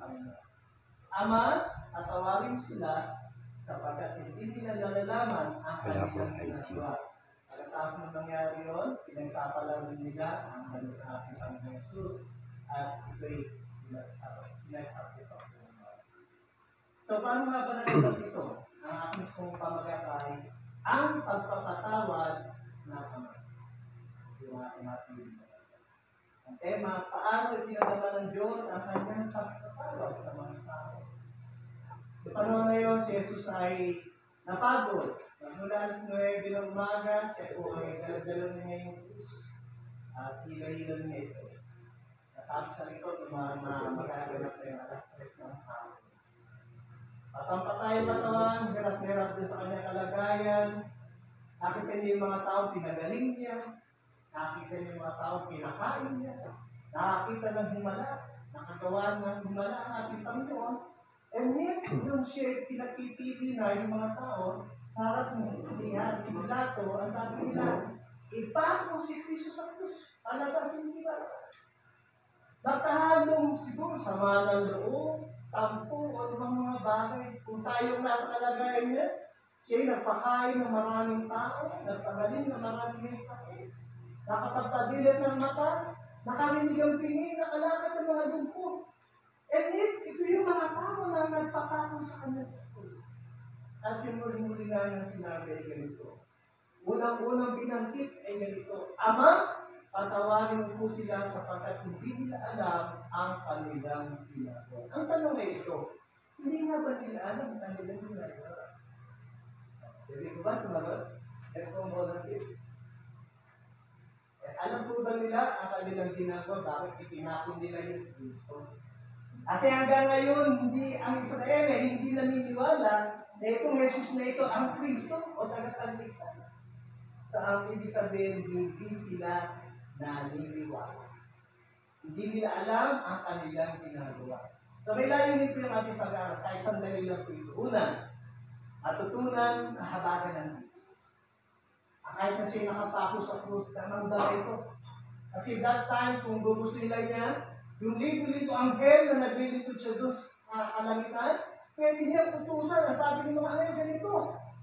Panginoon. Ama, patawarin sila sapagkat hindi nila nalalaman ang kanilang ginagawa. Pagkatapos na nangyari yun, pinagsapalaran nila ang ano sa ating Panginoon Jesus at ito'y pinagpapito. So, paano nga ba natin ito? Ang ating pong pamagatay, ang pagpapatawad ng Ama. Yung ating ating ang tema, paano pinagawa ng Diyos ang kanyang pagpapatawad sa mga tao. Sa panahon ngayon, si Jesus ay napagod. Magmula alas 9 ng umaga, siya po ay daladala niya yung krus at hila-hila niya ito. Natapos na ito, magaganap na yung alas 3 ng hapon. Patampatay patawan, hirap-hirap din sa kanyang kalagayan. Nakita niya yung mga tao, pinagaling niya. Nakita niya yung mga tao, pinakain niya. Nakakita ng himala, nakagawa ng himala ang ating Panginoon. And yet, nung siya pinagpipili na yung mga tao, sa harap niya, ni Pilato, ang sabi nila, ipako si Kristo sa krus, palabasin si Barabbas. Nakahalong siguro sama ng loob, tampo, o mga bagay. Kung tayong nasa kalagayan niya, siya'y nagpakain ng maraming tao, nagpagaling ng maraming may sakit, nakapagpadilat ng mata, nakarinig ang pingi, nakalakad ng mga dugpo. And yet, ito yung mga tao na nagpapako sa kanya sa krus. At yung muling-muli nga nang sinabi ay ganito. Unang-unang binanggit ay ganito, Ama, patawarin mo po sila sapagkat hindi nila alam ang kanilang ginagawa. Ang tanong ay ito, hindi nga ba nila alam ang kanilang ginagawa? Hindi ko ba sumagot? Ito ang volunteer. Alam po ba nila ang kanilang ginagawa? Bakit itinapon nila yung Kristo? Kasi hanggang ngayon, hindi ang Israel ay hindi naniniwala na itong Jesus na ito ang Kristo o tagapagligtas. So ang ibig sabihin, hindi sila naniniwala. Hindi nila alam ang kanilang ginagawa. So may layunin po yung ating pag-aaral, kahit sandali lang po ito. Una, matutunan kahabagan ng Diyos. Kahit na siya nakapako sa krus, tamang daw ito. Kasi that time, kung gusto nila niya, yung libo-libo anghel na naglilipod sa Diyos sa kalangitan, pwede niya utusan. Ang sabi ng mga anghel ganito,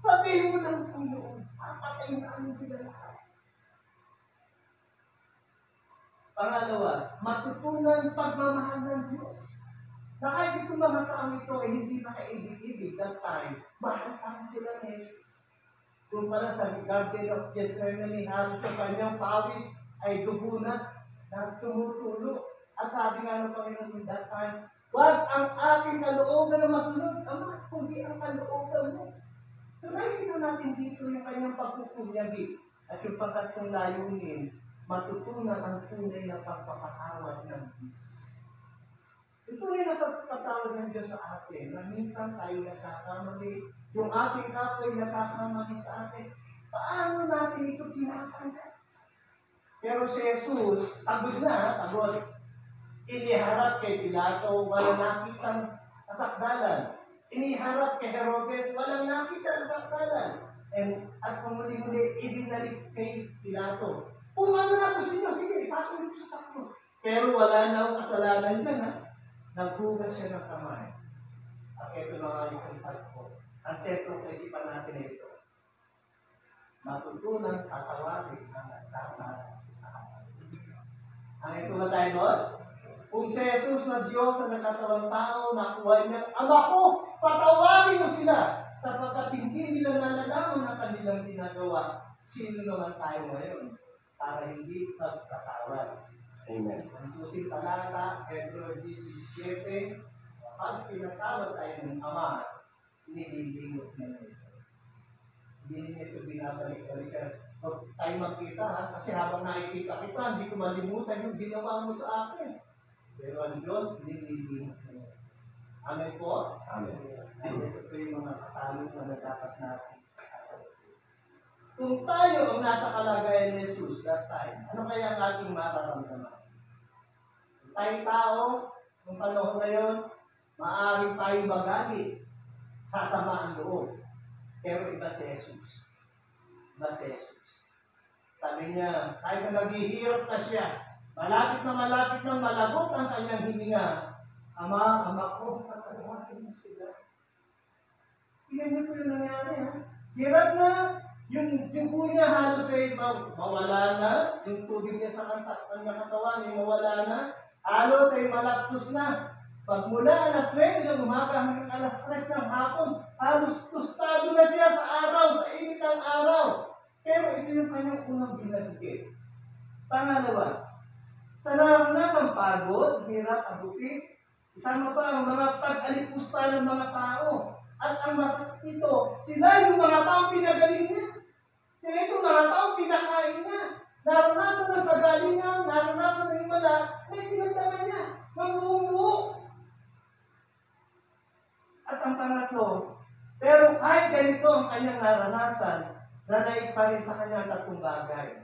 sabihin mo ng Panginoon, papatayin namin sila lahat. Pangalawa, matutunan pagmamahal ng Diyos. Na kahit itong mga taong ito ay hindi makaibig-ibig that time, mahal sila ngayon. Kung pala sa Garden of Gethsemane, halos sa kanyang pawis ay dugo na tumutulo. At sabi nga ng Panginoon that time, wag ang aking kalooban na masunod, Ama, kundi ang kalooban mo. So nakikita natin dito yung kanyang pagpupunyagi at yung pagkatong layunin, matutunan ang tunay na pagpapatawad ng Diyos. Yung tunay na pagpapatawad ng Diyos sa atin, na minsan tayo nagkakamali, yung ating kapwa ay nagkakamali sa atin, paano natin ito tinatanggap? Pero si Jesus, pagod na, pagod. Iniharap kay Pilato, walang nakitang kasakdalan. Iniharap kay Herodes, walang nakitang kasakdalan. At pumuli-muli, ibinalik kay Pilato. Kung ano na gusto nyo, sige, ipatuloy ko sa saklo. Pero wala na ang kasalanan dyan, ha? Naghugas siya ng kamay. At ito na nga yung contact ko. Ang sentro isipan natin na ito. Matutunan tatawarin ang nagkasala sa kapal. Ang ito na tayo doon? Kung si Jesus na Diyos na nagkatawang tao, nakuha niya, Ama ko, patawarin mo sila sapagkat hindi nila nalalaman ang kanilang ginagawa. Sino naman tayo ngayon para hindi pagkatawad? Amen. Ang susing talata, Hebrew 17, kapag pinatawad tayo ng Ama, nililingot na ito. Hindi niya ito binabalik-balikan. Huwag tayo magkita, ha? Kasi habang nakikita kita, hindi ko malimutan yung ginawa mo sa akin. Pero ang Diyos, nililingot na ito. Amen po? Amen. At ito po yung mga katalong na dapat natin kasagutin. Kung tayo ang nasa kalagayan ni Jesus that time, ano kaya ang ating mararamdaman? Kung tayong tao, kung panahon ngayon, maaaring tayong magalit, sasama ang loob. Pero iba si Jesus. Iba si Jesus. Sabi niya, kahit na naghihirap na siya, malapit na malabot ang kanyang hininga, Ama ko, patawarin mo sila. Tingnan niyo po yung nangyari, ha? Hirap na, yung po niya halos ay mawala na, yung tubig niya sa kanyang katawan ay mawala na, halos ay malaptos na. Pagmula alas 9 ng umaga hanggang alas 3 ng hapon, halos tostado na siya sa araw, sa init ng araw. Pero ito yung kanyang unang binanggit. Pangalawa, sa naranasang pagod, hirap, agupit, isama pa ang mga pag-alipusta ng mga tao. At ang masakit nito, sila yung mga taong pinagaling niya. Sila yung mga taong pinakain niya. Naranasan ng pagalingan, naranasan ng himala, na pinagdaman niya. Mag-uumuo. At ang pangatlo, pero kahit ganito ang kanyang naranasan, nanaig pa rin sa kanyang tatlong bagay.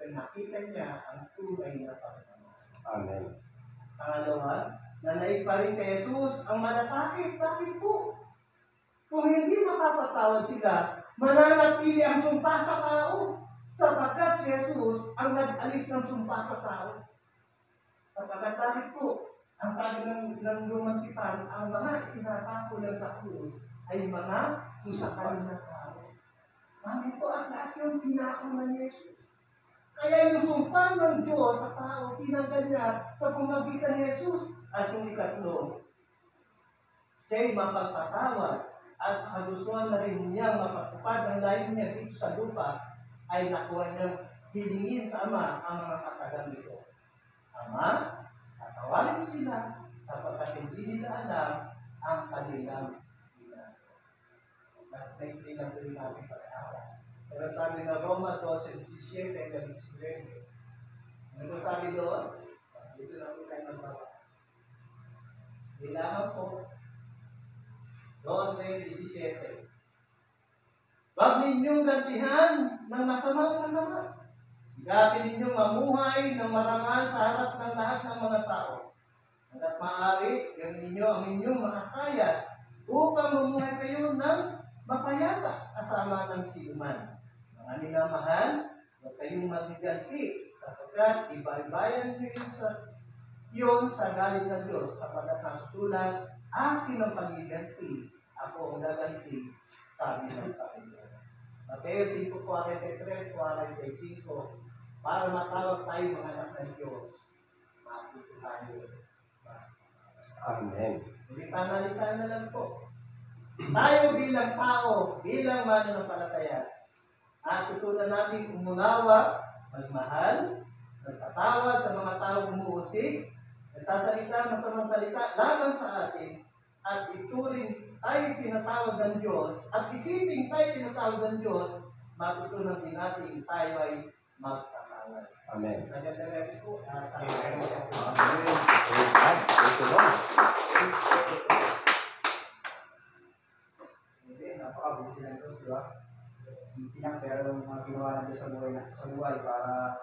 Nakita niya ang tunay na Panginoon. Amen. Pangalawa, nanaig pa rin kay Jesus ang malasakit. Bakit po? Kung hindi makapatawad sila, mananatili ang sumpa sa tao. Sapagkat si Jesus ang nag-alis ng sumpa sa tao. Sapagkat bakit po? Ang sabi ng lumang tipan, ang mga itinatako lang sa krus ay mga susakal na tao. Bakit po at lahat yung tinako ng Jesus? Kaya yung sumpa ng Diyos sa tao, tinanggal niya sa pamagitan ni Jesus. At yung ikatlo, siya'y mapagpatawad at sa kagustuhan na rin niyang mapatupad ang layo niya dito sa lupa, ay nakuha niyang hilingin sa Ama ang mga katagang dito. Ama, tatawarin mo sila sapagkat hindi nila alam ang kanilang ginagawa. Naitay lang rin natin pag-aaral. Pero sabi na Roma 12:17 hanggang 19. Ano sabi doon? Dito na po tayo magbawa. Bilangan po. 12:17. Huwag ninyong gantihan ng masama. Sigapin ninyong mamuhay ng marangal sa harap ng lahat ng mga tao. Hanggat maaari, gawin ninyo ang inyong makakaya upang mamuhay kayo ng mapayapa kasama ng sinuman. Mga minamahal, huwag kayong magiganti sapagkat iba-ibayan nyo yun sa galing ng Diyos sapagkat nasusulat, akin ang pagiganti, ako ang gaganti, sabi ng Panginoon. Mateo 5:43, 45, para matawag tayo mga anak ng Diyos. Makikita tayo. Amen. Hindi panalitan na lang po. Tayo bilang tao, bilang mananampalataya, at tutunan natin umunawa, magmahal, nagpatawad sa mga taong umuusig, nagsasalita, masamang salita, laban sa atin, at ituring tayo tinatawag ng Diyos, at isipin tayo tinatawag ng Diyos, matutunan din natin tayo ay magpatawad. Amen. Nagandang po. Amen. Praise God. Praise the Lord. Hindi, napakabuti ng Diyos, di ba? Pinakpera ng mga ginawa ng Diyos sa buhay para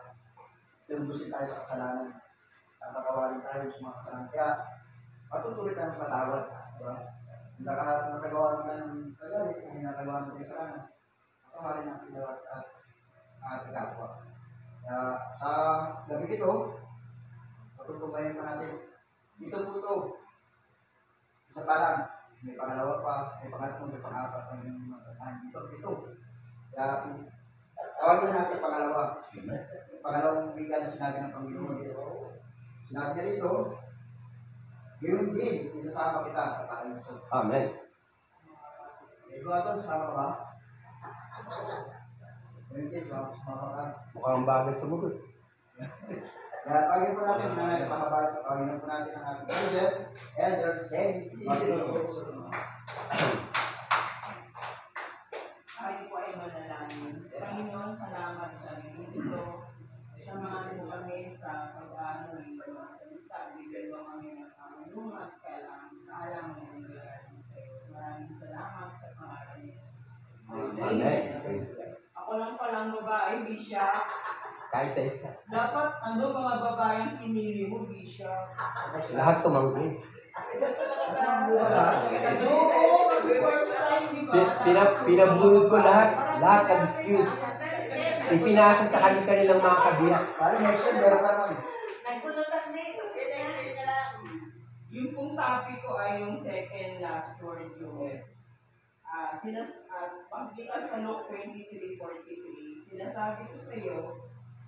tumbusin tayo sa kasalanan. Tatatawarin tayo sa mga kasalanan. Kaya, patutuloy tayo ng patawad. Di ba? Hindi ka nakagawa naman ng kagalit, kung hinagawa naman ng kasalanan. Patawarin ang pinawat at gagawa. Kaya, sa gabi ito, patutubayan pa natin. Ito po ito. Isa pa lang. May pangalawa pa, may pangatlo, may pang-apat, may ito. Kaya, tawagin natin pangalawa. Pangalawang biga na sinabi ng Panginoon. Sinabi niya dito, yun din, isasama kita sa paraiso. Amen. Eduardo, sasama ka ba? Yun din, sumama ka. Mukhang bagay sa mugot. Kaya tawagin po natin, na natin pangabalit, tawagin po natin ang ating Elder Sen. Ay po ay manalangin. Panginoon, salamat sa ito. Sa mga mo kami sa pag-aaral ng mga salita. Bigay mo kami ng kamalungan at kaalaman ng nangyayari sa iyo. Maraming salamat sa pangalan ni Jesus. Amen. Praise God. Ako lang palang babae, Bisha. Kaisa-isa. Dapat mga babayang pinili mo, Bisha. Lahat tumanggi. Oo, kasi first time, di ba? Pinabunod ko lahat nag-excuse. Ipinasa sa kanilang mga kabiyak. Parang may siya, meron ka naman. Yung Yung pong topic ko ay yung second last word yung pagkita sa Luke 23:43, sinasabi ko sa iyo,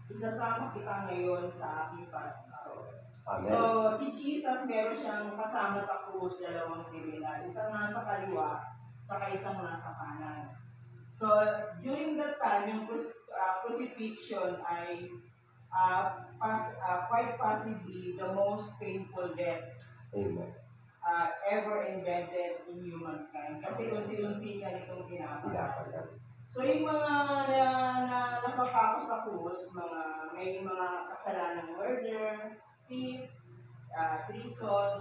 isasama kita ngayon sa aking paraiso. Amen. So, si Jesus, meron siyang kasama sa krus, dalawang kriminal. Isang nasa kaliwa, saka isang nasa kanan. So, during that time, yung crucifixion ay quite possibly the most painful death Amen. ever invented in humankind. Kasi unti-unti niya itong pinapatay. Pinapagal. So, yung mga napapako sa krus, may mga kasalanang murder, thief, treason,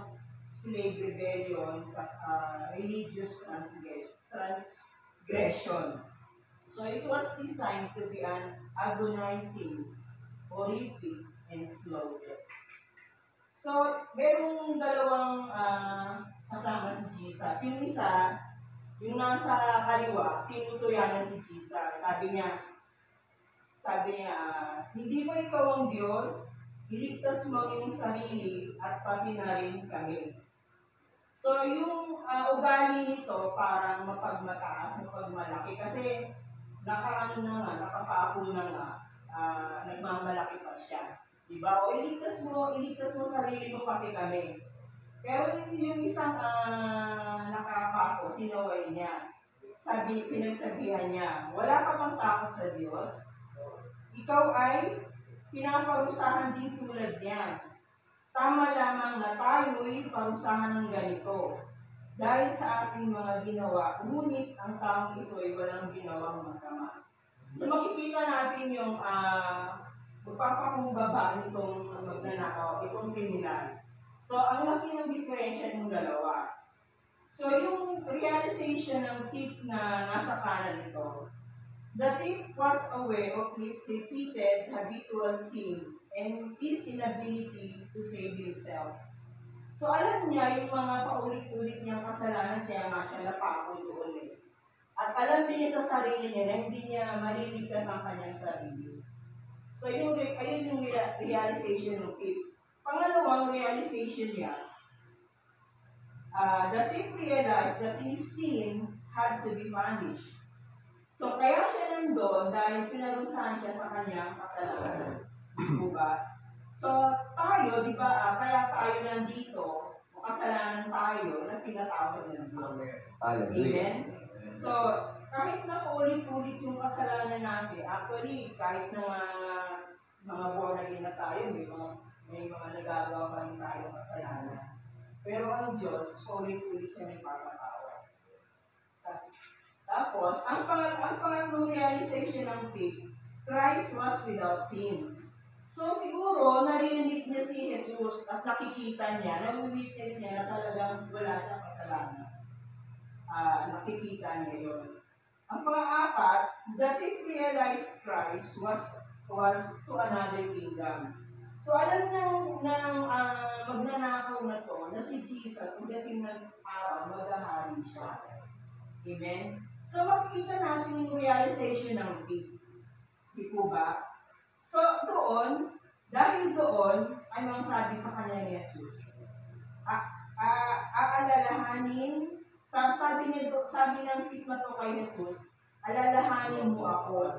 slave rebellion, religious transgression. So it was designed to be an agonizing, horrific, and slow death. So, merong dalawang kasama si Jesus. Yung isa, yung nasa kaliwa, tinutuyanan si Jesus. Sabi niya, hindi ba ikaw ang Diyos? Iligtas mo ang iyong sarili at pati na rin kami. So, yung ugali nito parang mapagmataas, mapagmalaki. Kasi nakapako na nga, nagmamalaki pa siya. Diba? O iligtas mo sarili mo pati kami. Pero yung isang nakapako, sinaway niya. Pinagsabihan niya, wala ka bang takot sa Diyos? Ikaw ay pinaparusahan din tulad niyan. Tama lamang na tayo'y parusahan ng ganito dahil sa ating mga ginawa, ngunit ang taong ito ay walang ginawang masama. So makikita natin yung magpapakumbaba nitong magnanakaw, itong kriminal. So ang laki ng diferensya ng dalawa. So yung realization ng thief na nasa kanan nito, the thief was aware of his repeated habitual sin and his inability to save himself. So alam niya yung mga paulit-ulit niyang kasalanan kaya nga siya napako doon eh. At alam din niya sa sarili niya na hindi niya maliligtas ang kanyang sarili. So ayun yung realization ng thief. Pangalawang realization niya, the thief realized that his sin had to be punished. So, kaya siya nandun dahil pinarusahan siya sa kanyang kasalanan. Diba? So, tayo, di ba, kaya tayo nandito, makasalanan tayo na pinatawad ng Diyos. Hallelujah. Amen? So, kahit na ulit-ulit yung kasalanan natin, actually, kahit na mga born again na tayo, may mga nagagawa pa rin tayo kasalanan. Pero ang Diyos, ulit-ulit siya nagpapatawad. Tapos, ang pangatlong realization ng thief, Christ was without sin. So, siguro, narinig niya si Jesus at nakikita niya, nag-witness niya na talagang wala siyang kasalanan. Nakikita niya yun. Ang pang-apat, the thief realized Christ was to another kingdom. So, alam ng magnanakaw na to, na si Jesus, pagdating ng araw, maghahari siya. Amen? So, makikita natin yung realization ng thief. Di po ba? So, dahil doon, anong sabi sa kanya ni Jesus? Aalalahanin, sabi ng thief na to kay Jesus, alalahanin mo ako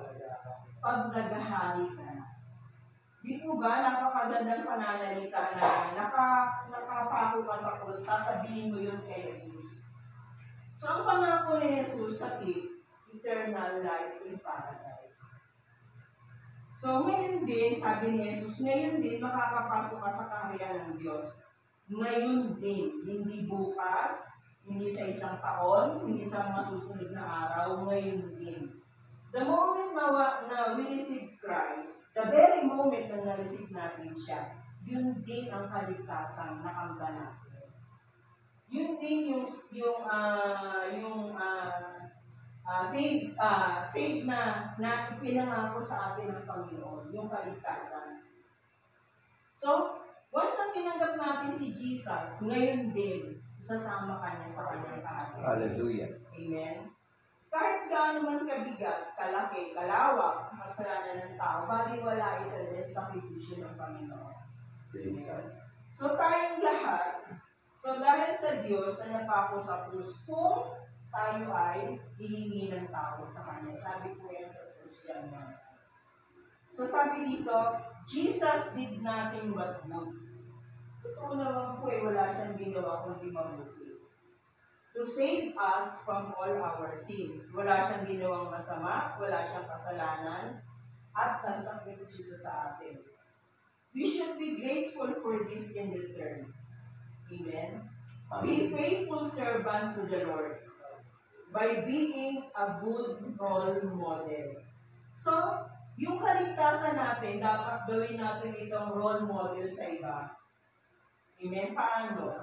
pag naghahari ka na. Di po ba, napakagandang pananalita na nakapako ka sa krus, sasabihin mo yun kay Jesus. So, ang pangako ni Jesus sa thief, eternal life in paradise. So, ngayon din, sabi ni Jesus, ngayon din makakapasok ka sa kaharian ng Diyos. Ngayon din, hindi bukas, hindi sa isang taon, hindi sa mga susunod na araw, ngayon din. The moment na we receive Christ, the very moment na na-receive natin siya, yun din ang kaligtasan na kamta natin. Yun din yung save na pinangako sa atin ng Panginoon, yung kaligtasan. So, once na tinanggap natin si Jesus, ngayon din, isasama ka niya sa kanyang kaharian. Hallelujah. Amen? Kahit gaano man kabigat, kalaki, kalawak, ang kasalanan ng tao, baliwala ito din sa sakripisyo ng Panginoon. Praise God. So, tayong lahat, so dahil sa Diyos na napako sa krus kung tayo ay hihingi ng tao sa Kanya. Sabi po yan sa 1 John 1. So sabi dito, Jesus did nothing but good. Totoo naman po wala siyang ginawa kundi mabuti. To save us from all our sins. Wala siyang ginawang masama, wala siyang kasalanan, at nagsakripisyo sa atin. We should be grateful for this in return. Amen? Be faithful servant to the Lord by being a good role model. So, yung kaligtasan natin, dapat gawin natin itong role model sa iba. Amen? Paano?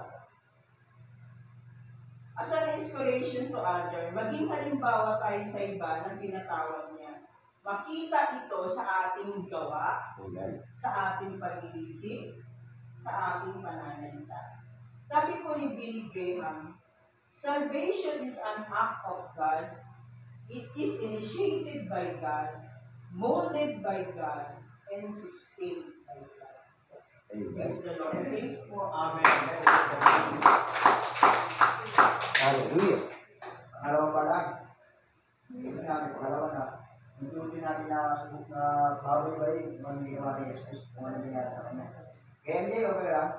As an inspiration to others, maging halimbawa tayo sa iba ng pinatawag niya. Makita ito sa ating gawa, sa ating pag-iisip, sa ating pananalita. Sabi po ni Billy Graham, salvation is an act of God. It is initiated by God, molded by God, and sustained by God. Praise the Lord. Thank you po. Amen. Hallelujah. Pangalawa pa lang. Ito namin, pangalawa na. Hindi natin na subok na bawal ba yung mga ginawa ni Jesus kung ano nangyari sa kanya. Kaya hindi, okay lang.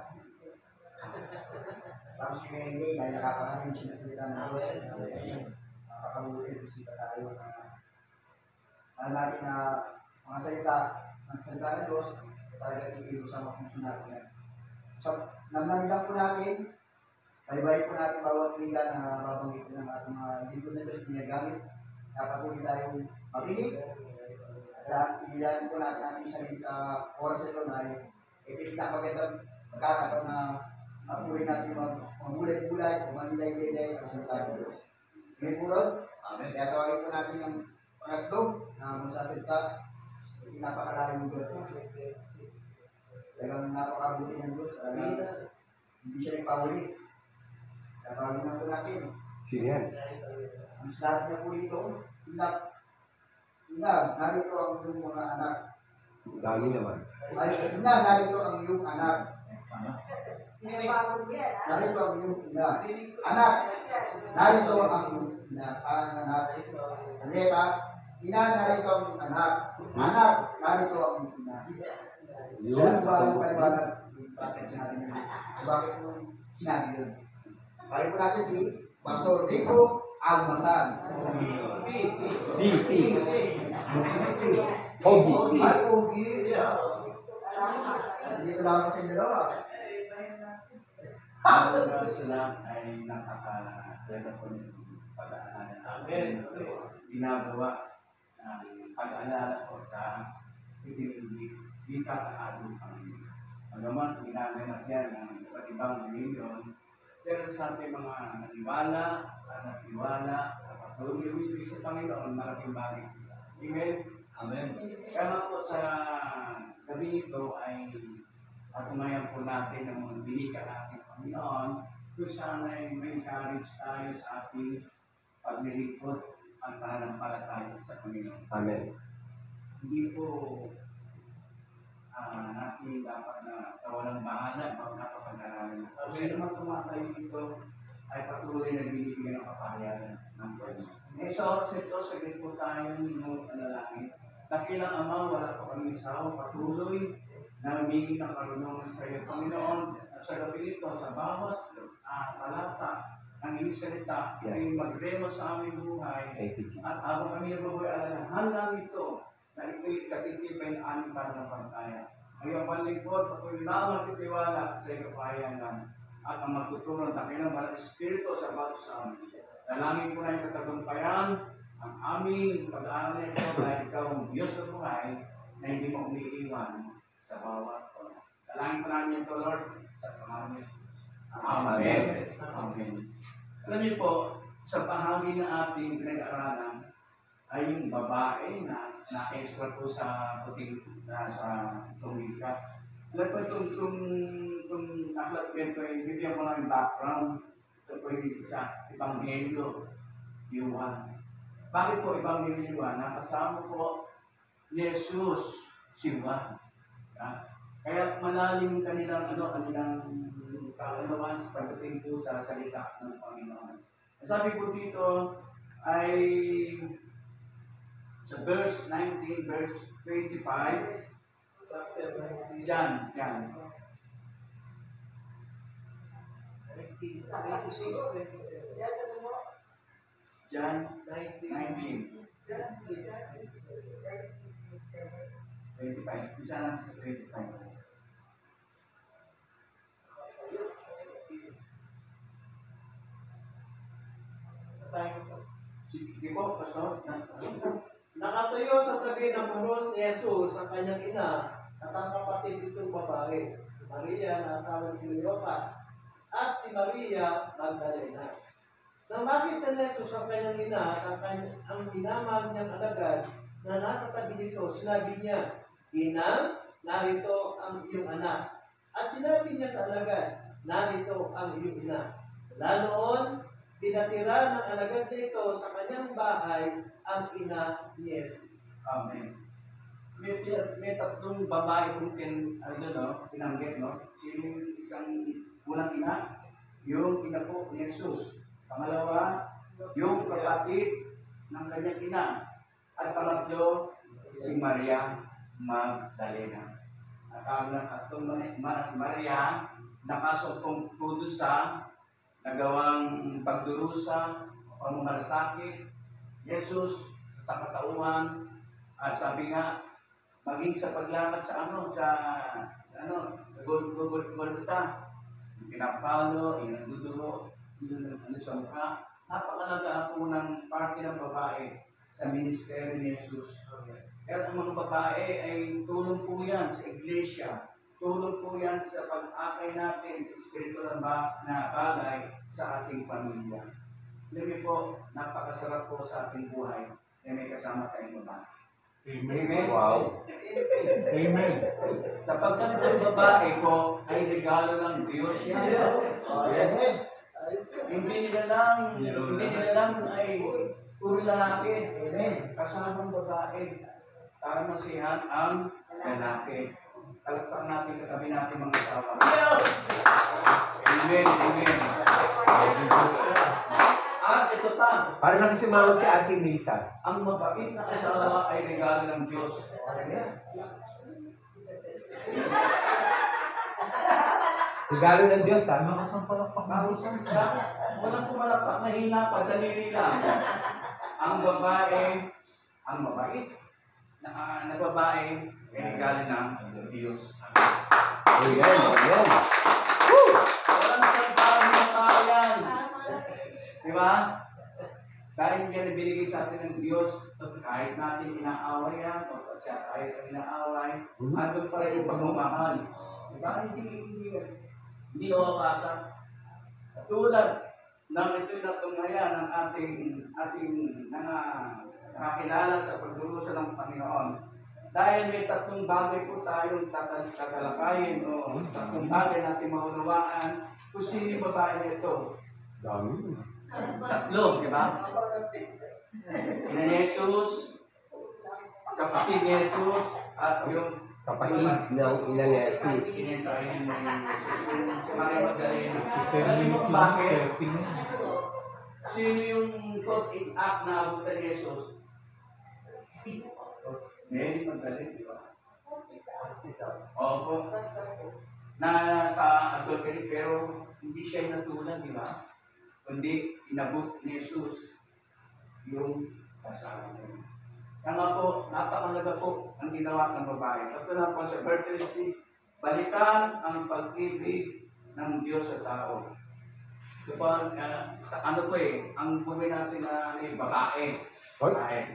Tapos si kaya hindi, dahil nakapakalim siya na salita ng Diyos. Nakakabuti, bisita tayo na alam natin na mga salita ng Diyos, talaga titilo sa mga funksyon natin. So, namnamilang po natin, bye-bye po natin bawat liga na babanggit po ng ating mga libro na Diyos ginagamit. Dapat po tayong makinig. At ililan po natin ang isa rin sa oras ito na ito yung napagandang magkakataon na matuloy natin magulay-gulay o manilay-gulay ang salita ng Diyos. Ngayon po ron, kaya tawagin po natin yung pangatlo na magsasalita. Ito yung napakalalim ng Diyos. Talagang napakabuti ng Diyos. Hindi siya nagpahuli. Kaya tawagin na po natin. Sino yan? Ang lahat niya po dito, narito ang iyong mga anak. Dami naman. Narito ang iyong anak. Narito ang iyong ina. Anak, narito ang iyong ina. Anak, Aleta, ina, narito ang iyong anak. Anak, narito ang iyong ina. Yan ba ang paliwanag? Bakit sinabi niyo? Bakit yung sinabi yun? Balik po natin si Pastor Rico Almasan. BP. Hogi. Ay, Ogi. Dito lang sa inyo dalawa. Sila ay nakakaganda po ng pag-aalala namin. Ginagawa ng pag-aalala ko sa hindi kakaabot ang magamat ginaganap yan ng iba't ibang reliyon. Pero sa ating mga naniwala at natiwala at patuloy sa Panginoon, malaking bagay po sa atin. Amen? Amen. Kaya po sa gabi ito ay patunayan po natin ang mga binigyan natin Panginoon kung saan ay may encourage tayo sa ating paglilingkod at pananampalataya sa Panginoon. Amen. Hindi po natin dapat na kawalang bahala pag napapag-aralan. Kasi naman tumatayo dito ay patuloy na binibigyan ng kapahayagan ng Panginoon. Ngayon sa oras ito, saglit po tayo ng panalangin. Dakilang Ama, wala pa kami isaw, patuloy na humingi ng karunungan sa iyo, Panginoon. At sa gabi ito, sa bawas talata ng iyong salita, ay magrema sa aming buhay. Thank you, Jesus. At habang kami nabubuhay, alalahan namin ito, na ito'y katitibay na aming pananampalataya. Ang iyong panlingkod, patuloy lamang itiwala sa iyong kahayangan at ang magtutulong na kailang malang Espiritu sa bawat sa amin. Dalangin ko na yung katagumpayan ang aming pag-aaral na ito dahil ikaw ang Diyos sa buhay na hindi mo umiiwan sa bawat oras. Dalangin ko namin ito, Lord, sa pangalan ni Jesus. Amen. Amen. Alam niyo po, sa bahagi ng ating pinag-aaralan ay yung babae na na-extra po sa puting sa tumika. Alam po itong aklat ko ay bibigyan ko lang yung background. Ito po yung sa Ebanghelyo Yuhan. Bakit po Ebanghelyo Yuhan? Nakasama po ni Jesus si Juan. Kaya malalim kanilang kaalaman sa pagdating po sa salita ng Panginoon. Ang sabi po dito ay sa verse 19, verse 25, John. John 19. 25. Isa lang sa 25. Sige po, Pastor. Nakatayo sa tabi ng krus ni Jesus ang kanyang ina at ang kapatid nitong babae, si Maria na asawa ni Cleopas, at si Maria Magdalena. Nang makita ni Jesus ang kanyang ina at ang minamahal niyang alagad na nasa tabi nito, sinabi niya, "Ina, narito ang iyong anak." At sinabi niya sa alagad, "Narito ang iyong ina." Laloon, pinatira ng alagad nito sa kanyang bahay ang ina ni Jesus. Amen. May tatlong babae kung pinanggit, no? Sino yung isang unang ina? Yung ina po ni Jesus. Pangalawa, yung kapatid ng kanyang ina. At pangatlo, si Maria Magdalena. At ang tatlong Maria, nakasugpong po doon sa nagawang pagdurusa, pamamalasakit, Jesus sa katauhan, at sabi nga, maging sa paglakad sa Golgotha, pinapalo, inagduduro, sa mukha. Napakalaga po ng parte ng babae sa ministeryo ni Jesus. Kaya ang mga babae ay tulong po yan sa iglesia. Tulong po yan sa pag-akay natin sa espiritual na bagay sa ating pamilya. Alam po, napakasarap po sa ating buhay na may kasama tayong babae. Amen. Wow. Amen. Sapagkat ang babae ko ay regalo ng Diyos yan. Yes. Hindi nila lang ay puro lalaki. Kasamang babae. Para masihan ang lalaki. Kalakpak natin katabi natin mga asawa. Amen. Amen. At ito pa. Para nakasimangot si Ate Lisa. Ang mabait na asawa ay regalo ng Diyos. Regalo ng Diyos, ha? Walang pumalakpak, mahina pa, daliri lang. Ang babae, ang mabait na babae ay regalo ng Diyos. Ayan, ayan. Walang salbahan ng kayan. Di ba? Dahil yan ay binigay sa atin ng Diyos, kahit natin inaaway yan, o siya kahit ang inaaway, andun pa rin yung pagmamahal. Di ba? Hindi nawawasa. Tulad ng ito'y natunghayan ng ating nakakilala sa pagdurusa ng Panginoon. Dahil may tatlong bagay po tayong tatalakayin o tatlong bagay natin maunawaan kung sino yung babae nito. Dami. Tatlo, di ba? Ina ni Jesus, kapatid ni Jesus, at yung Kapatid ng ina ni Jesus. Inisayin mo yung Maria Magdalena. Alam niyo kung bakit? Sino yung caught in act na abutan ni Jesus? Mary Magdalena, di ba? Opo. Naka-adultery pero hindi siya natulan, di ba? Kundi inabot ni Jesus yung kasama niya. Kaya po, napakalaga po ang ginawa ng babae. Ito na po sa birthday, balikan ang pag-ibig ng Diyos sa tao. Ito po, ang buhay natin na babae. Babae.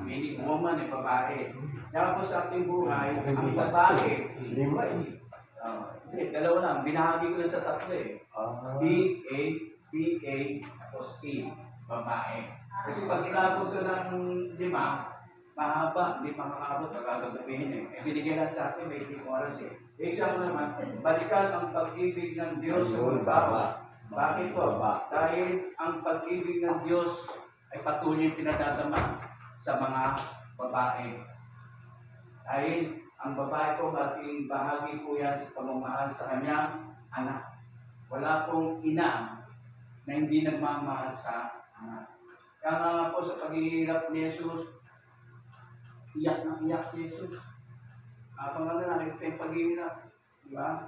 Meaning woman ay babae. Kaya po sa ating buhay, ang babae. Lima. Hindi, dalawa lang. Binahagi ko lang sa tatlo eh. B-A, B-A, tapos E. Babae. Kasi pag inabot ko ng 5, mahaba, hindi pa makakabot, magagagabihin eh. Binigyan lang sa atin, may 5 oras eh. Example naman, balikan ang pag-ibig ng Diyos sa mga tao. Bakit po? Dahil ang pag-ibig ng Diyos ay patuloy pinadadama sa mga babae. Dahil ang babae po, bahagi po yan sa pamamahal sa kanyang anak. Wala pong ina na hindi nagmamahal sa anak. Kaya nga po sa paghihirap ni Jesus, iyak na iyak si Jesus. Habang nakikita yung paghihirap, di ba?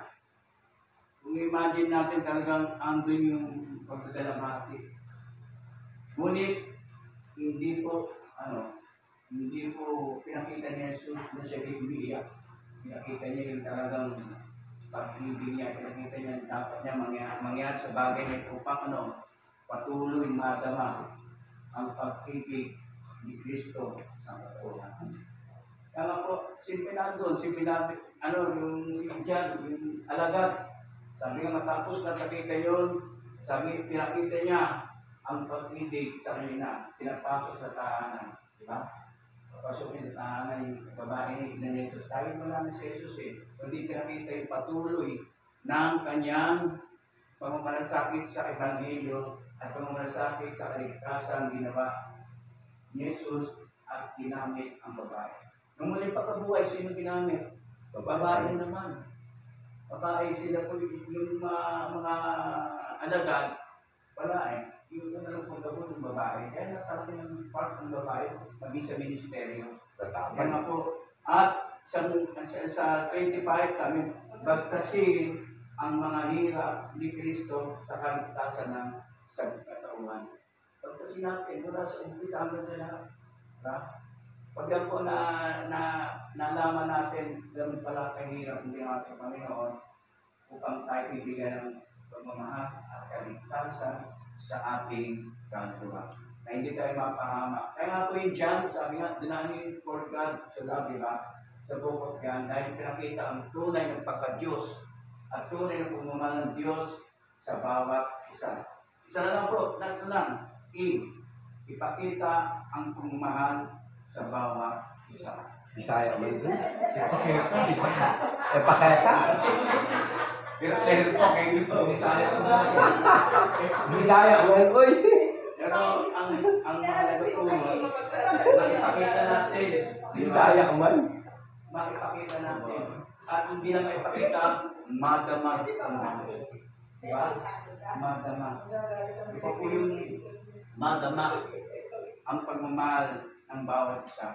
Kung imagine natin talagang andun yung pagdadalamhati. Ngunit, hindi po pinakita ni Jesus na siya umiiyak. Pinakita niya yung talagang pag-ibig niya, pinakita niya dapat niya mangyari sa bagay na ito upang patuloy madama ang pag-ibig ni Kristo sa katotohanan. Kaya nga po, si John, yung alagad, sabi nga matapos na nakita yun, pinakita niya ang pag-ibig sa kanina, pinapasok sa tahanan. Di ba? Papasok niya sa tahanan yung babae ni Jesus. Tayo mo namin si Jesus kundi pinakita yung patuloy ng kanyang pamamalasakit sa Ebanghelyo at pamamalasakit sa kaligtasan ginawa ni Jesus at ginamit ang babae. Nung muling pagkabuhay, sino ginamit? Babae naman. Babae sila po yung mga alagad, wala yung lang pagkabot ng babae. Kaya nakalaki ng part ng babae maging sa ministeryo. Kaya nga po, at sa 25 kami, bagtasin ang mga hirap ni Kristo sa kaligtasan ng sagkatauhan. Bagtasin natin, mula sa umpisa hanggang sa lahat. Pag yan po nalaman natin, ganun pala kahirap ng ating Panginoon upang tayo ibigyan ng pagmamahal at kaligtasan sa ating kaluluwa. Na hindi tayo mapahama. Kaya nga po yung John, sabi nga, dinanin for God sa love, di ba? Sa book of John, dahil pinakita ang tunay ng pagka-Diyos at tunay ng pagmamahal ng Diyos sa bawat isa. Isa na lang po, last na lang, ipakita ang pagmamahal sa bawat isa. Bisaya man din. Ipakita. Pero po, kayo dito, Bisaya ko na. Bisaya man, uy! Pero ang mahalaga po, makipakita natin. Bisaya man. Makipakita natin. At hindi na maipakita, madama ang diba? Madama. Ito po yung madama ang pagmamahal ng bawat isa.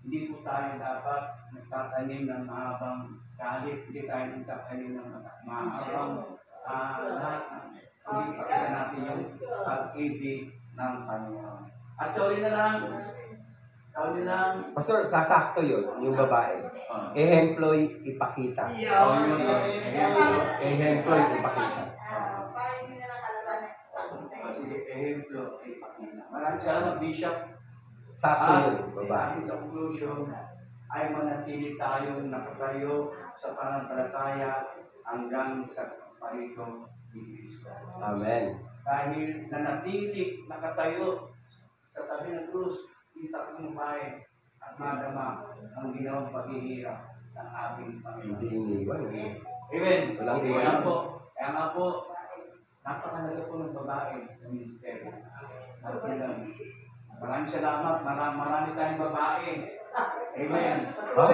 Hindi po tayo dapat nagtatanim ng mahabang kahit hindi tayo nagtatanim ng mahabang lahat. Hindi pakita natin yung pag-ibig ng Panginoon. At sorry na lang. Pastor, sasakto yun, yung babae. Ehemplo ipakita. Ehemplo ipakita. Sige, ehemplo ipakita. Maraming salamat, Bishop. Sakto yun, Sa babae. ating sa conclusion ay manatili tayong nakatayo sa pananampalataya hanggang sa parito ni Kristo. Amen. Dahil nanatili nakatayo sa tabi ng krus, kita kong bahay at madama ang ginawang paghihirap ng ating Panginoon. Hindi iniwan. Amen. Walang Kaya iwan. po, napakalaga po ng babae sa ministeryo. Maraming salamat. Marami tayong babae. Amen. Oh?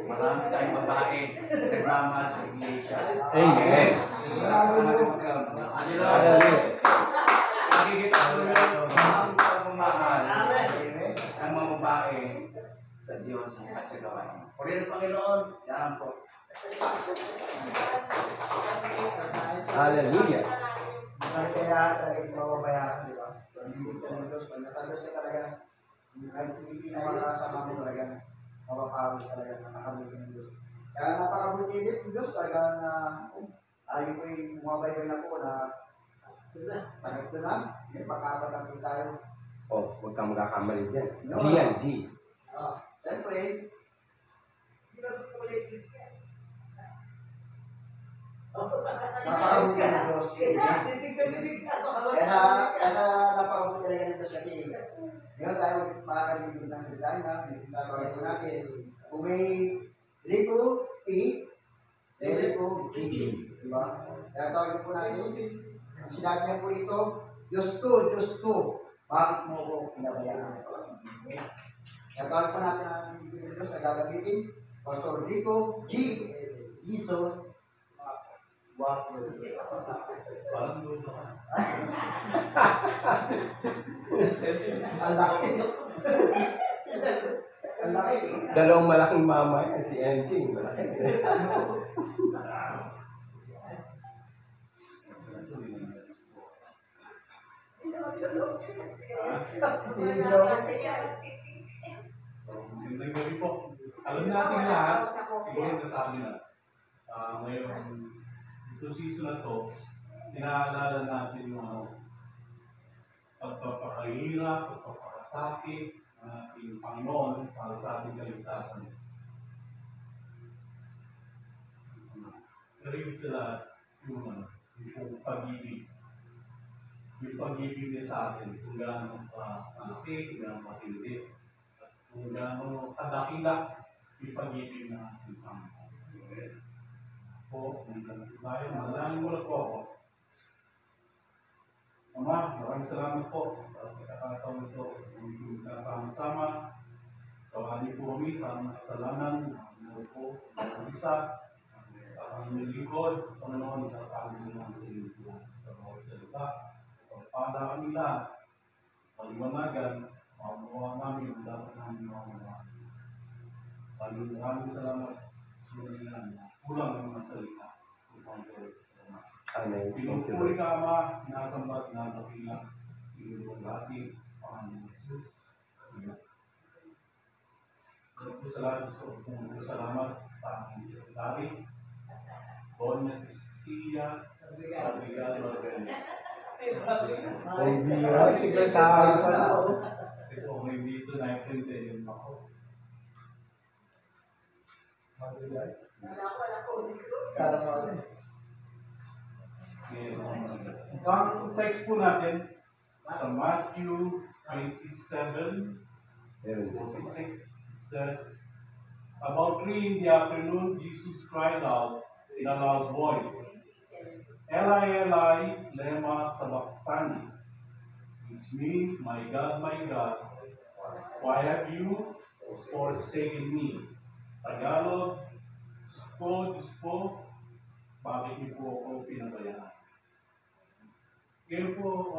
Marami tayong babae. Nagmamahal sa iglesia. Amen. Hallelujah. Nakikita ko ang pagmamahal ng mga babae sa Diyos at sa gawain. Puri ng Panginoon, yan po. Hallelujah. Marami kaya talaga yung mababayaan, di ba? Hindi ko ng Diyos. Pag nasa Diyos ka talaga, kahit hindi na makakasama mo talaga, mapapawid talaga, nakakabuti ng Diyos. Kaya napakabuti din ng Diyos talaga na tayo po yung bumabaybay na po na tanggap ko na, may pagkakatabi tayo. Oh, huwag kang magkakamali dyan. No. G yan, G. Siyempre, napakabuti ng Diyos. Kaya napakabuti talaga ng Diyos kasi ngayon tayo makakalimutan ng salita na pinapagay po natin. Kung may liko, may liko, G. Diba? Kaya tawagin po natin, ang sinabi niya po ito, Diyos ko, bakit mo ako pinabayaan? Kaya tawagin po natin ang Diyos na gagamitin, Pastor Rico G. Ison Guwapo. Parang doon ako. Ang laki. Ang laki. Dalawang malaking mama yan, si MJ, malaki. Magandang gabi po. Alam natin lahat, siguro nasabi na, ngayon, itong season na to, inaalala natin yung pagpapakahirap, pagpapakasakit ng ating Panginoon para sa ating kaligtasan. Pero yung sila, yung pag-ibig. Yung pag-ibig niya sa atin, kung gaano malaki, kung gaano matindi, at kung gaano kadakila yung pag-ibig ng ating Panginoon. Po, tayo, manalangin muna po ako. Ama, maraming salamat po sa pagkakataon ito. Hindi kasama-sama. Tawagin po kami sa mga kasalanan. Ano po, ang isa, ang nilingkod, Panginoon, tatawagin mo ang nilingkod sa bawat salita. Pagpada kami lahat, paliwanagan, mamuha namin ang dapat namin mamuha. Maraming salamat sa mga kulang ng mga salita. Amen. Pinupuri ka, Ama, sinasambat na nakila, pinupuri natin sa Panginoon Jesus. Gusto ko salamat sa aking sekretary, Doña Cecilia Rodriguez Rodriguez. Ay, bira, sekretary pala. Kasi kung hindi ito, naiprintin ako. Kala mo. So, ang text po natin sa Matthew 27, 46, it says, about 3 in the afternoon, Jesus cried out in a loud voice, Eli, Eli, lema sabachthani, which means, my God, why have you forsaken me? Tagalog, Diyos po, bakit niyo po ako pinabayaan? Ngayon po,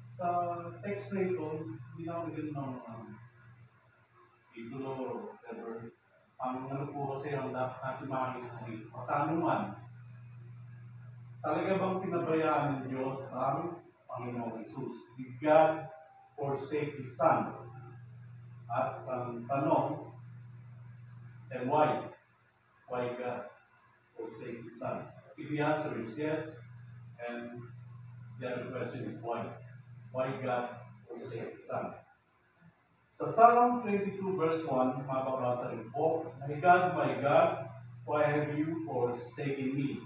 sa text na ito, hindi na ako naging ng titulo or whatever. Ang ano po kasi ang dapat natin makikita dito, katanungan. Talaga bang pinabayaan ng Diyos ang Panginoong Jesus? Did God forsake His Son? At ang tanong, and why? Why God forsake His Son? If the answer is yes, and the other question is why? Why God forsake His Son? Sa Psalm 22 verse 1, mababasa rin po, my God, why have you forsaken me?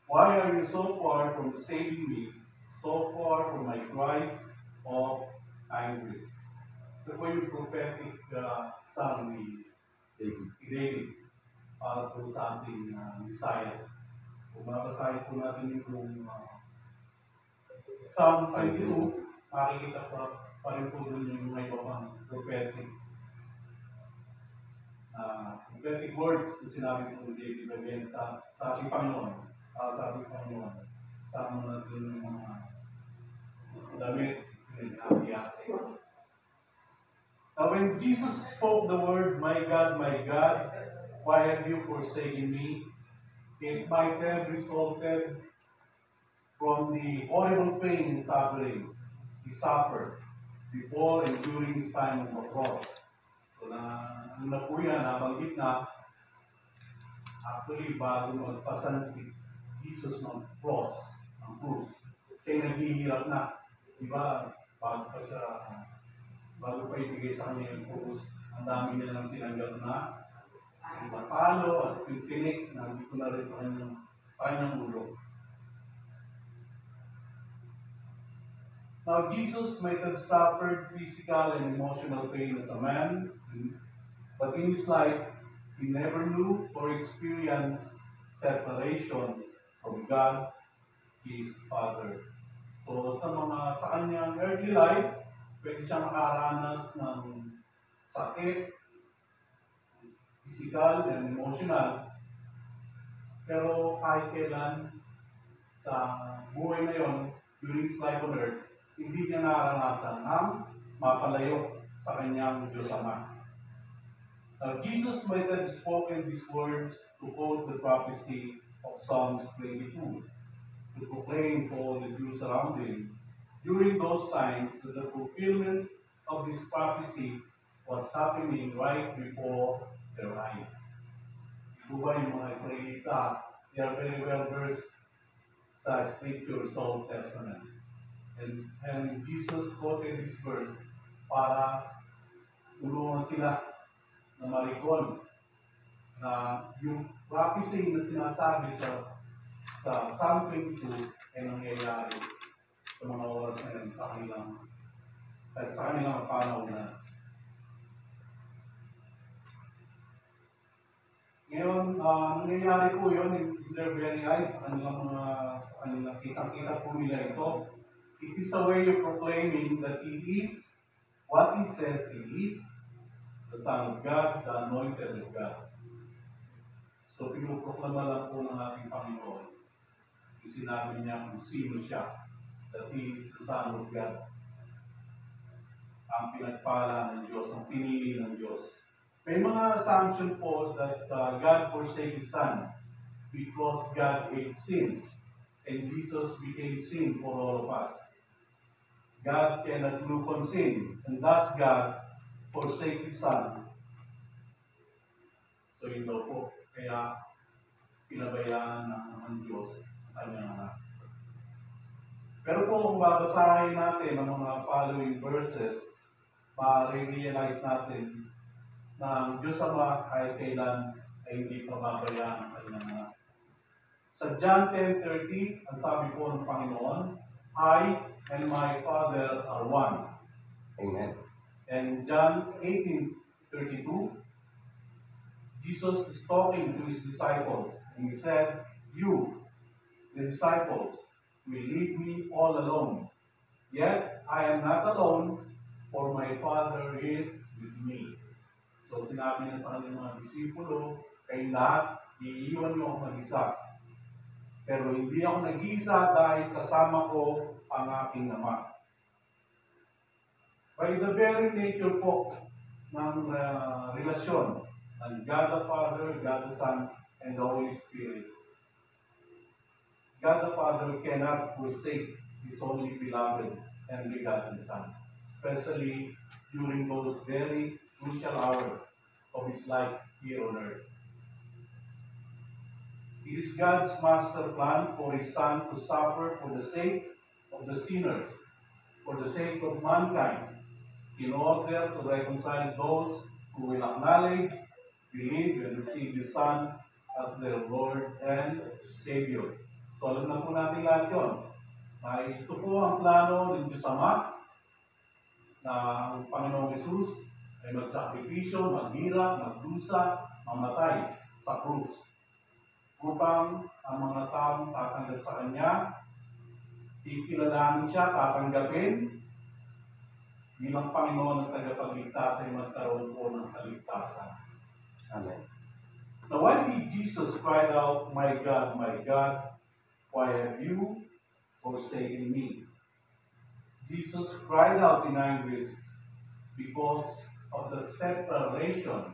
Why are you so far from saving me, so far from my cries of anguish? Ito po yung prophetic psalm ni David para po sa ating Messiah. Kung mabasahin po natin yung Psalm 22, makikita pa rin po doon yung may ibang prophetic words na sinabi po ni David again sa ating Panginoon. Sa ating Panginoon. Sama natin yung mga damit ng happy-happy. Now when Jesus spoke the word, my God, why have you forsaken me? It might have resulted from the horrible pain and suffering He suffered before and during His time on the cross. So na po yan, nabanggit na, actually, bago magpasan si Jesus ng cross, ng krus, siya naghihirap na. Diba, bago pa ibigay sa kanya yung krus, ang dami nilang tinanggap na palo at yung tinik na hindi ko na rin sa kanyang ulo. Now, Jesus might have suffered physical and emotional pain as a man, but in His life, He never knew or experienced separation from God, His Father. So, sa kanyang earthly life, pwede siyang makaranas ng sakit, physical and emotional. Pero kahit kailan sa buhay na yon, during his life on earth, hindi niya naranasan ang mapalayo sa kanyang Diyos Ama. Jesus might have spoken these words to quote the prophecy of Psalms 22, to proclaim to all the Jews around him during those times that the fulfillment of this prophecy was happening right before their eyes. Ito ba yung mga Israelita, they are very well versed sa Scripture, sa Old Testament. And Jesus quoted this verse para tulungan sila na malikon na yung prophecy na sinasabi sa Psalm 22 ay nangyayari sa mga oras na yun sa kanilang panahon na. Ngayon, nangyayari po yun in their very eyes, sa kanilang kitang-kita po nila ito. It is a way of proclaiming that He is what He says He is, the Son of God, the Anointed of God. So, pinuproklama lang po ng ating Panginoon yung sinabi niya kung sino siya, that He is the Son of God. Ang pinagpala ng Diyos, ang pinili ng Diyos. May mga assumption po that God forsake His Son because God hates sin and Jesus became sin for all of us. God cannot look on sin and thus God forsake His Son. So yun daw po, kaya pinabayaan ng Diyos ang kanyang anak. Pero po kung babasahin natin ang mga following verses, ma-realize natin na ang Diyos Ama kahit kailan ay hindi pababayaan ang kanyang anak. Sa John 10:30, ang sabi po ng Panginoon, I and my Father are one. Amen. And John 18:32, Jesus is talking to His disciples, and He said, you, the disciples, will leave me all alone. Yet I am not alone, for my Father is with me. So sinabi niya sa kanyang mga disipulo, kayo lahat, iiwan niyo ako mag-isa. Pero hindi ako nag-isa dahil kasama ko ang aking Ama. By the very nature po ng relasyon ng God the Father, God the Son, and the Holy Spirit, God the Father cannot forsake His only beloved and begotten Son, especially during those very crucial hours of His life here on earth. It is God's master plan for His Son to suffer for the sake of the sinners, for the sake of mankind, in order to reconcile those who will acknowledge, believe, and receive His Son as their Lord and Savior. So alam na po natin lahat yun. Ito po ang plano ng Diyos Ama, na ang Panginoong Jesus ay magsakripisyo, maghirap, magdusa, mamatay sa krus. Upang ang mga taong tatanggap sa Kanya, ikilalanin siya, tatanggapin, bilang Panginoon ng tagapagligtas ay magkaroon po ng kaligtasan. Amen. Now why did Jesus cry out, my God, why have you forsaken me? Jesus cried out in anguish because of the separation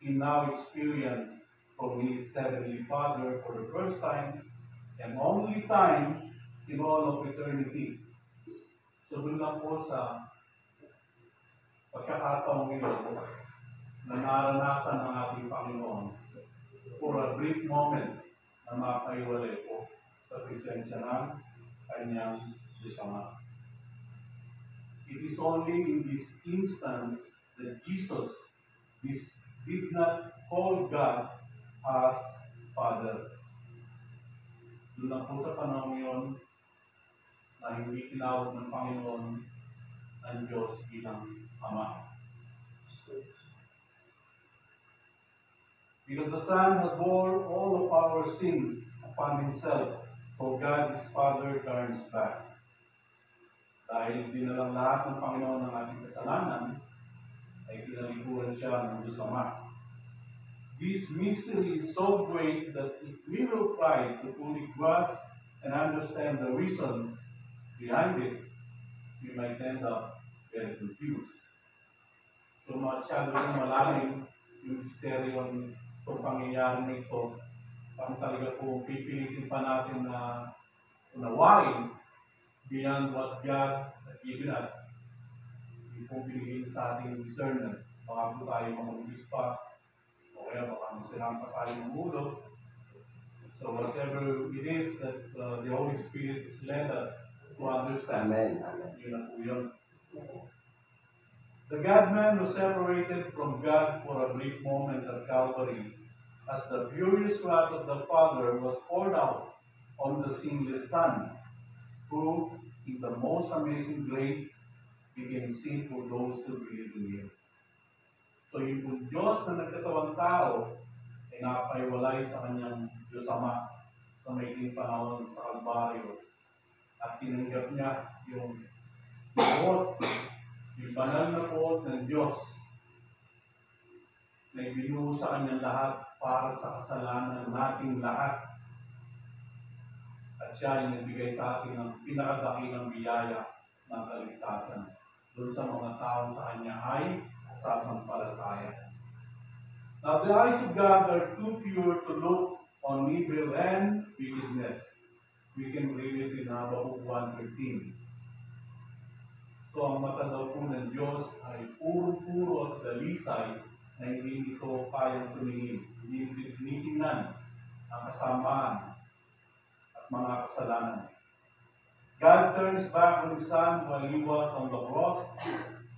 he now experienced from His Heavenly Father for the first time and only time in all of eternity. So doon lang po sa pagkakataong ito na naranasan ng ating Panginoon for a brief moment na makaiwalay po sa presensya ng Kanyang Diyos Ama. It is only in this instance that Jesus did not call God as Father. Doon lang po sa panahon yun na hindi tinawag ng Panginoon ang Diyos bilang Ama. Because the Son had bore all of our sins upon Himself, so God His Father turns back. Dahil dinalang lahat ng Panginoon ng ating kasalanan, ay kinalikuran siya ng Diyos Ama. This mystery is so great that if we will try to fully grasp and understand the reasons behind it, we might end up very confused. So masyado yung malalim yung misteryo itong pangyayari nito. Parang talaga po pipilitin pa natin na unawain beyond what God has given us. Hindi po pinigil sa ating discernment. Baka po tayo mamagis pa, o kaya baka masirang pa tayo ng ulo. So whatever it is that the Holy Spirit has led us to understand, Amen. Amen. yun na po yun. The God-man was separated from God for a brief moment at Calvary as the furious wrath of the Father was poured out on the sinless Son, who, in the most amazing grace, became sin for those who believe in Him. So yung Diyos na nagkatawang tao ay nakapaiwalay sa kanyang Diyos Ama sa maikling panahon sa Kalbaryo at tinanggap niya yung buot, yung banal na buot ng Diyos na ibinuho sa kanyang lahat para sa kasalanan nating lahat. At siya ay nagbigay sa atin ng pinakadakilang biyaya ng kaligtasan. Doon sa mga tao sa kanya ay sasampalataya. Now the eyes of God are too pure to look on evil and wickedness. We can read it in Habakkuk 1:13. So ang mata daw po ng Diyos ay puro-puro at dalisay na hindi nito kayang tumingin. Hindi tinitingnan ang kasamaan at mga kasalanan. God turns back on His Son while He was on the cross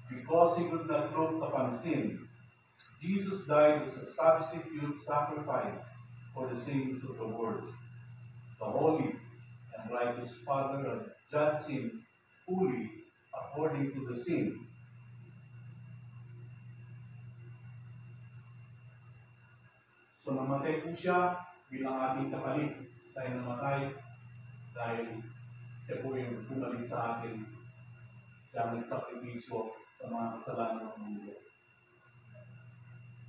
because He could not look upon sin. Jesus died as a substitute sacrifice for the sins of the world. The holy and righteous Father judged him fully according to the sin. So namatay po siya bilang ating kapalit. Tayo namatay dahil siya po yung pumalit sa atin. Siya ang nagsakripisyo sa mga kasalanan ng mundo.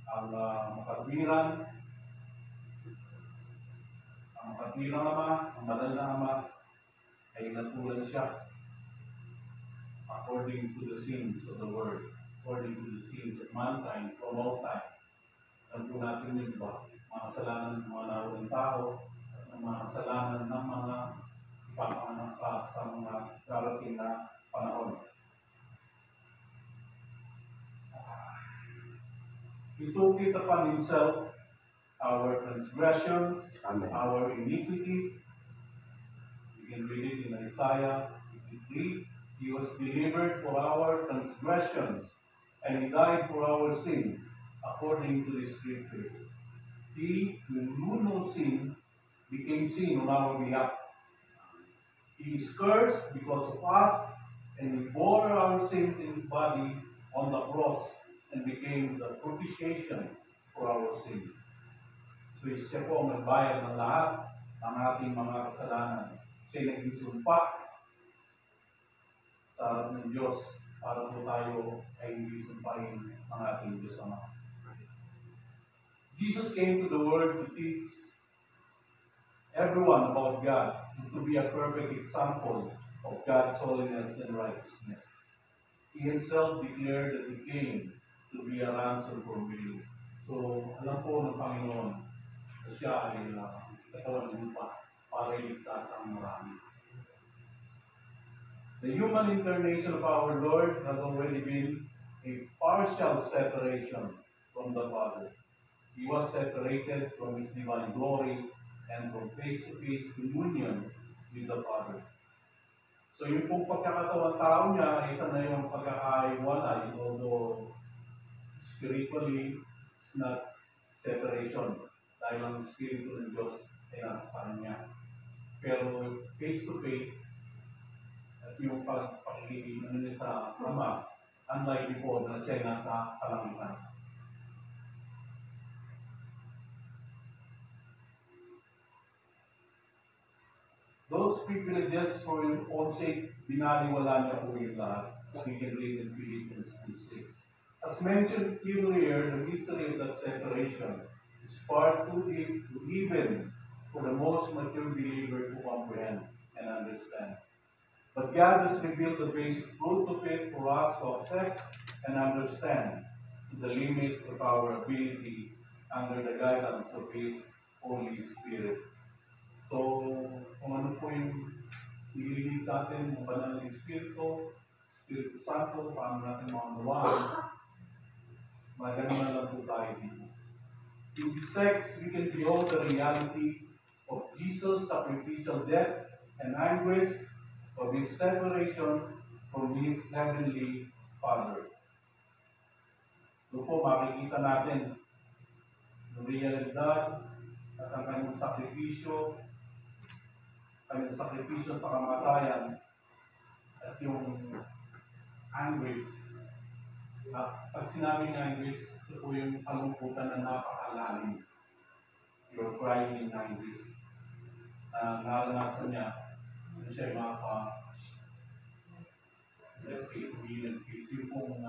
Ang makatwiran Ama, ang banal na Ama, ay natulan siya according to the sins of the world, according to the sins of mankind from all time. Alam po natin yun ba? Mga kasalanan ng mga naunang tao at ng mga kasalanan ng mga ipapanganak pa sa mga darating na panahon. He took it upon Himself our transgressions, Amen. our iniquities. You can read it in Isaiah 53. He was delivered for our transgressions, and He died for our sins, according to the Scriptures. He who knew no sin became sin on our behalf. He is cursed because of us, and He bore our sins in His body on the cross and became the propitiation for our sins. So siya po ang nagbayad ng lahat ng ating mga kasalanan. Siya naging sumpa sa harap ng Diyos para po tayo ay hindi sumpahin ang ating Diyos Ama. Jesus came to the world to teach everyone about God and to be a perfect example of God's holiness and righteousness. He Himself declared that He came to be a ransom for many. So, alam po ng Panginoon na siya ay katawan ng lupa para iligtas ang marami. The human incarnation of our Lord has already been a partial separation from the Father. He was separated from His divine glory and from face-to-face communion with the Father. So yung pong pagkakatawang tao niya, isa na yung pagkakaiwalay, although spiritually, it's not separation. Dahil ang Espiritu ng Diyos ay nasa sa Kanya. Pero face-to-face, at yung pagpakilibig niya sa Ama, unlike before na siya nasa kalangitan. Those privileges for your own sake, binaliwala niya po yung lahat. As we can read in Philippians 2:6. As mentioned earlier, the mystery of that separation is is far too deep even for the most mature believer to comprehend and understand. But God has revealed the basic truth of it for us to accept and understand to the limit of our ability under the guidance of His Holy Spirit. So, kung ano po yung nililid sa atin, ang banal na Espiritu, Espiritu Santo, paano natin maunawaan, maganda na lang po tayo dito. In this text, we can behold the reality of Jesus' sacrificial death and anguish of His separation from His Heavenly Father. Doon po makikita natin yung realidad at ang kanyang sakripisyo sa kamatayan at yung anguish. Pag sinabing anguish, ito po yung kalungkutan na napakalalim. You're crying in anguish. Naranasan niya, ano siya yung let peace be, let peace. Yung pong